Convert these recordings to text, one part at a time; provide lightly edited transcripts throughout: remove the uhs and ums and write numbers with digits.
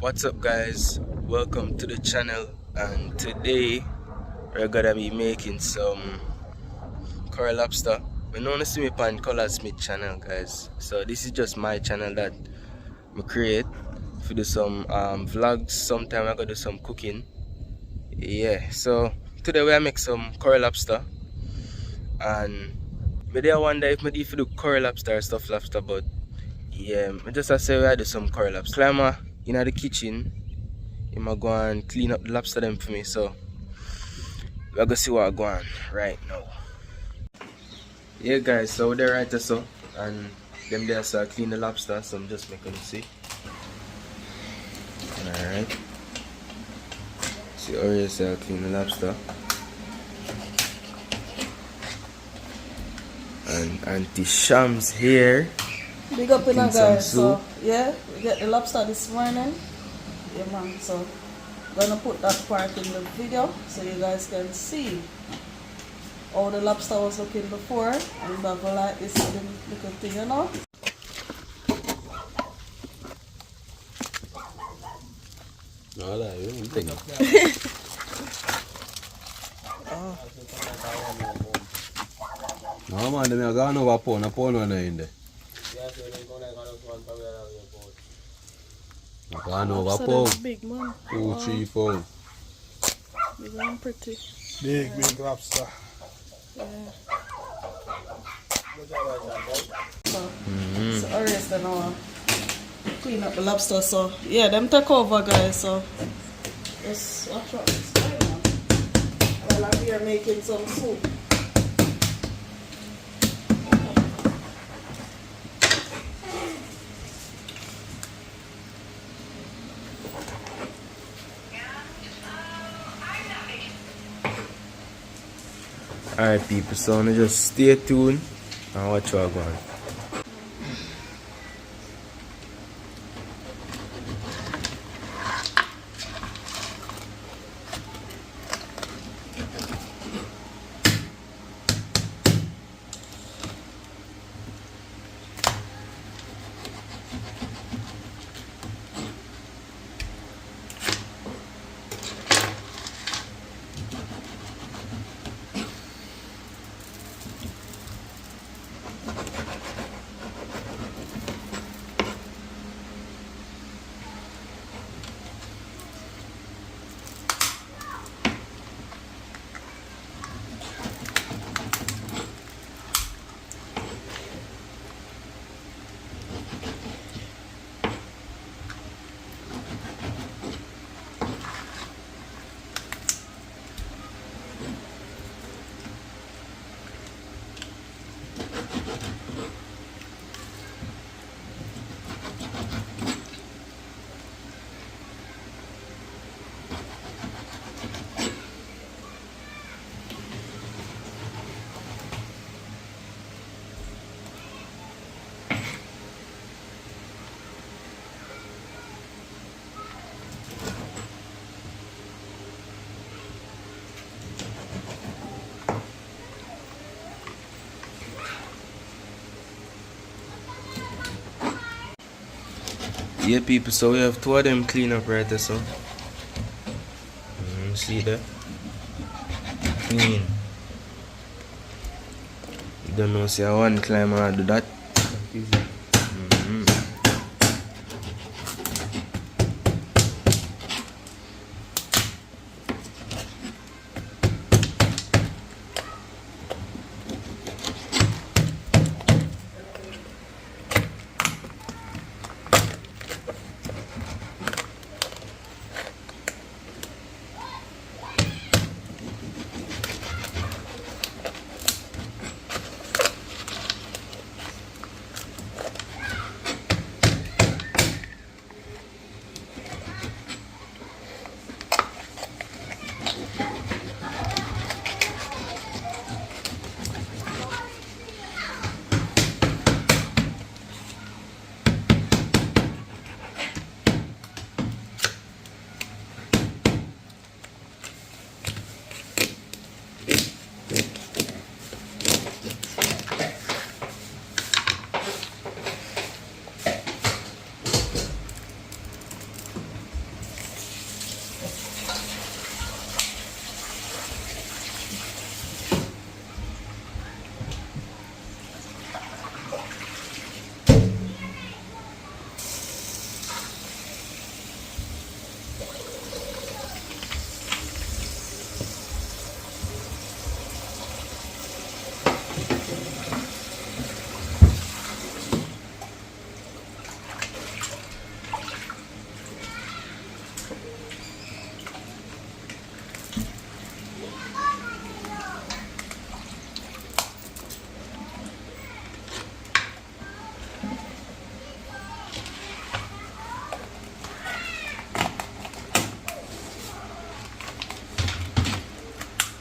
What's up guys, welcome to the channel, and today we're gonna be making some curry lobster. We know see me on Color Smith channel guys, so this is just my channel that I create for do some vlogs. Sometime I gotta do some cooking. Yeah, so today we make some curry lobster, and maybe I wonder if maybe if you do curry lobster or stuff lobster, but yeah, I just say I do some curry lobster. Climer in the kitchen, he might go and clean up the lobster them for me, so we're gonna see what I go on right now. Yeah guys, so they're right there, so and them there so I clean the lobster, so I'm just making you see. Alright. See how you say I clean the lobster. And Auntie Shams here. Big up in guys, so yeah, we get the lobster this morning. Yeah man, so gonna put that part in the video so you guys can see how the lobster was looking before, and we're gonna like this little thing, you know. No, that you think. No man, they are going over a pound one in there. Gone over pound. Big man. 2-3 pounds. Big and pretty. Big lobster. Yeah. So alright, then I'll clean up the lobster. So yeah, them take over guys, so just watch out this time now while I'm here making some soup. Alright people, so now just stay tuned and watch what I go on. Yeah people, so we have two of them clean up right there, so see that? Clean. You don't know, see I one climber do that.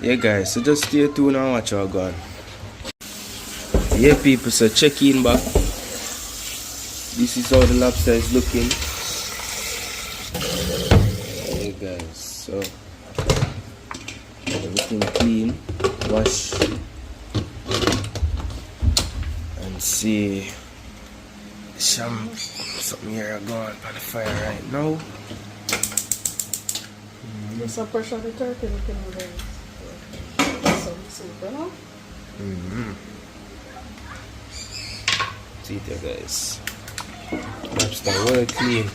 Yeah guys, so just stay tuned and watch our gun. Yeah people, so check in back. This is how the lobster is looking. Yeah guys, so everything clean, wash and see something here going on the fire right now. Just a pressure the turkey looking over there. Some soup, you know? See it there guys. Lobster well clean.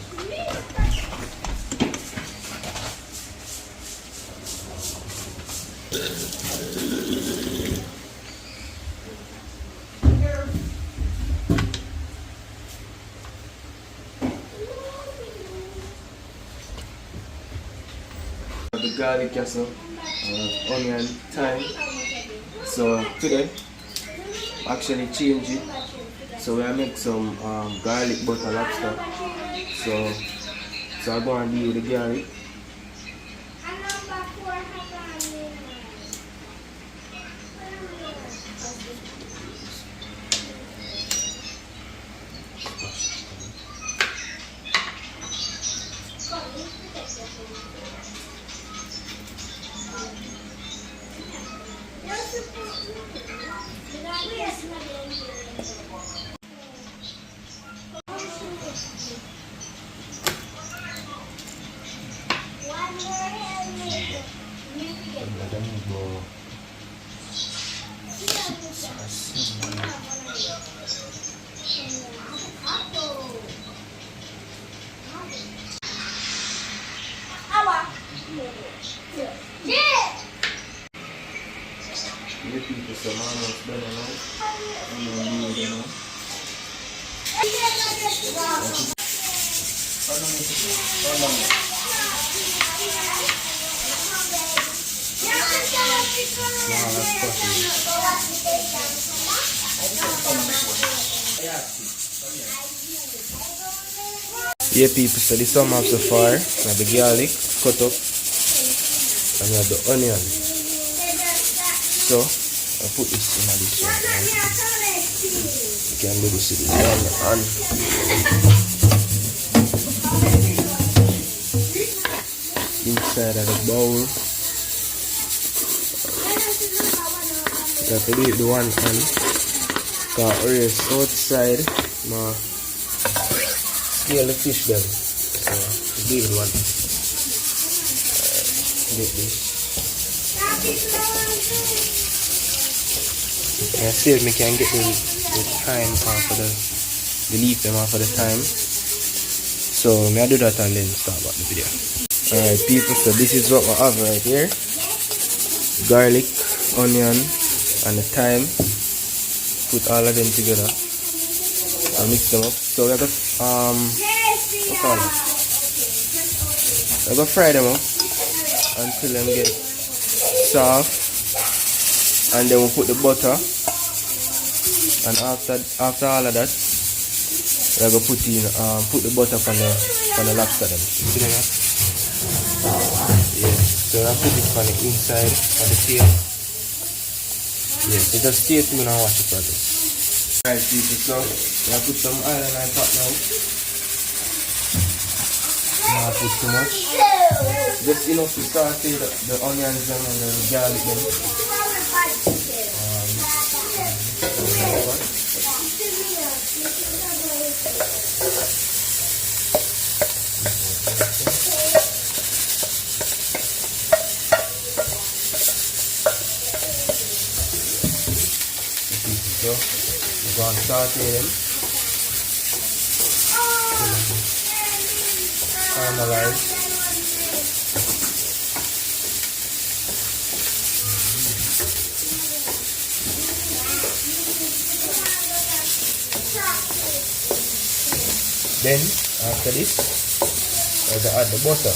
The garlic castle, onion, thyme. So today, actually change it. So we make some garlic butter lobster. So I'm going to deal with the garlic. The people some almost done now. Yeah people, so this some so far. Now the garlic cut up and we have the onion. So I put this in this one. You can do this with this one and inside of the bowl. You have to do it the one hand. Because race outside my scale the fish then. So do it one. Get this. And see if we can get the time off of the leaf them off of the time. So I do that and then start about the video. Alright people, so this is what we have right here. Garlic, onion and the thyme. Put all of them together and mix them up. So we're gonna we're gonna fry them up until them get soft, and then we'll put the butter, and after all of that we're gonna put the butter on the lobster then. See them? Yeah. So I put it on the inside of the tail. Yeah, so just stay tuned and watch the process. Alright people, so I put some oil in my pot now. Not put too much. Just enough to saute the onions and the garlic then. So we're going to saute them. Caramelize. Then after this, we're going to add the butter.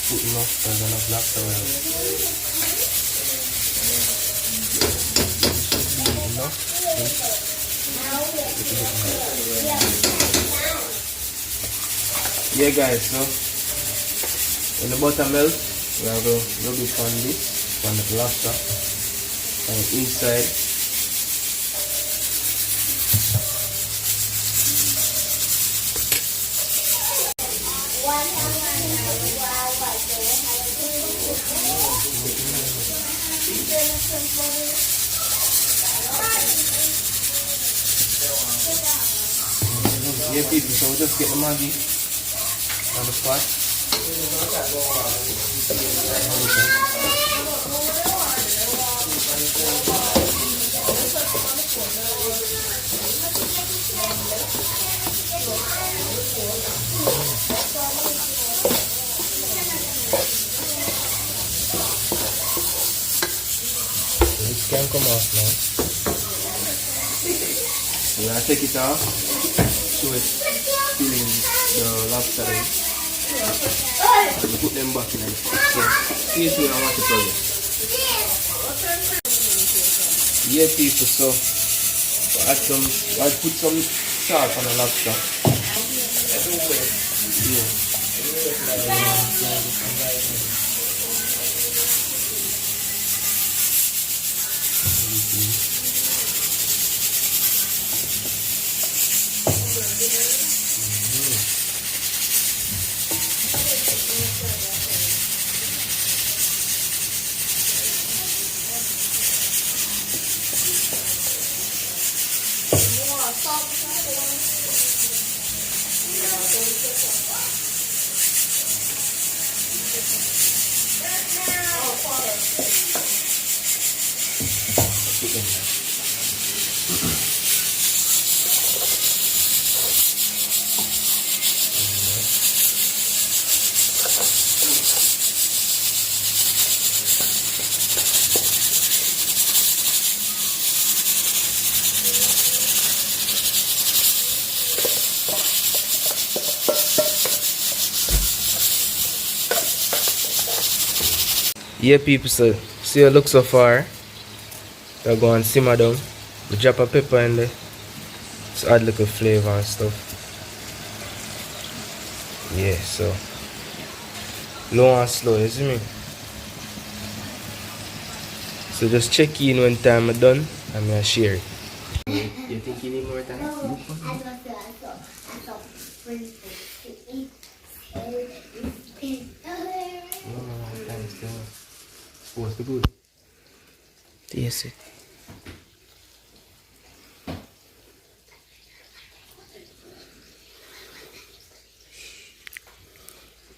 Putting enough because enough lobster oil. Enough. Yeah guys, so when the butter melts, we are going to rub it on this, on the lobster, and inside. Yeah people, so we just get the Maggi on the spot. This can come off now. We're gonna take it off, show it filling the lobster in. And we put them back in it. So, here's where I want to tell you. Yeah people, so I put some salt on the lobster. Yeah. Yeah people, so see how it looks so far. They'll go and simmer down. We drop a pepper in there. Just add little flavor and stuff. Yeah, so low and slow, you see me? So just check in when time is done and I'll share it. You think you need more time? No, what's the good? Taste it.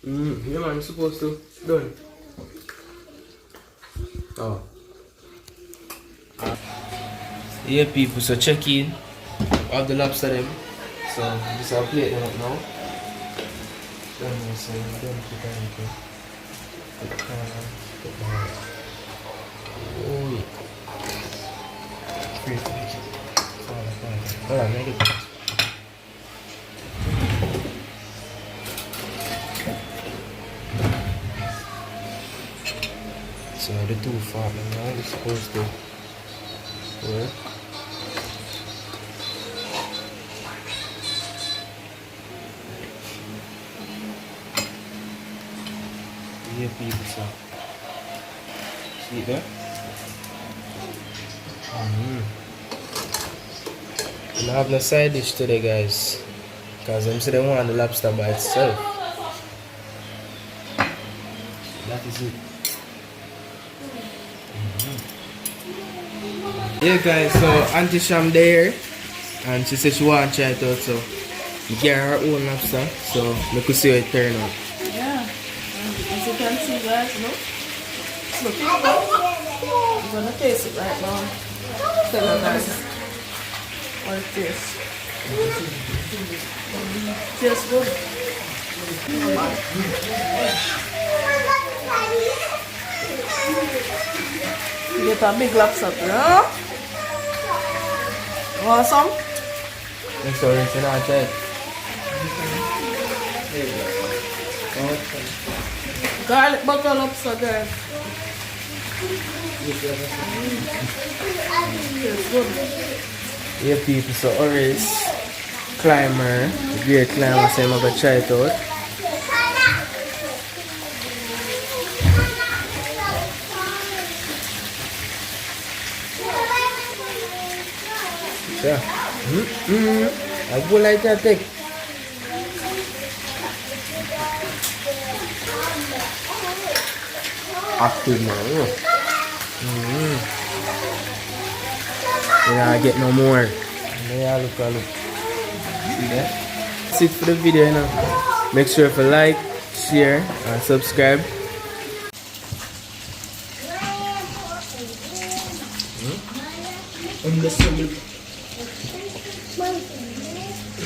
Yeah man, you're supposed to done. Oh. Yeah people, so check in. All the lobster them. So this I'll plate them up now. Done, so done for time, okay. Oh yeah. Free. Hold on, make it. So the two far now is supposed to work. Yeah people, so see there? I don't have no side dish today guys, because I'm saying they want the lobster by itself. That is it. Yeah guys, so Auntie Sham there and she said she want to try it out, so we get her own lobster, so we could see how it turn out. Yeah, as you can see guys, look, it's looking good. I'm gonna taste it right now. Tell you guys what it tastes. Tastes good. You get a big lobster, huh? Want some? Next story, so now I tried. Garlic butter lobster, guys. It's good. Yeah, people, so Oris, Climer, the great Climer, so I'm going to try it out. Yeah. I go like that, take. Active now. Yeah, I get no more. Yeah, look. See that? That's it for the video, you know. Make sure to like, share, and subscribe. Understand?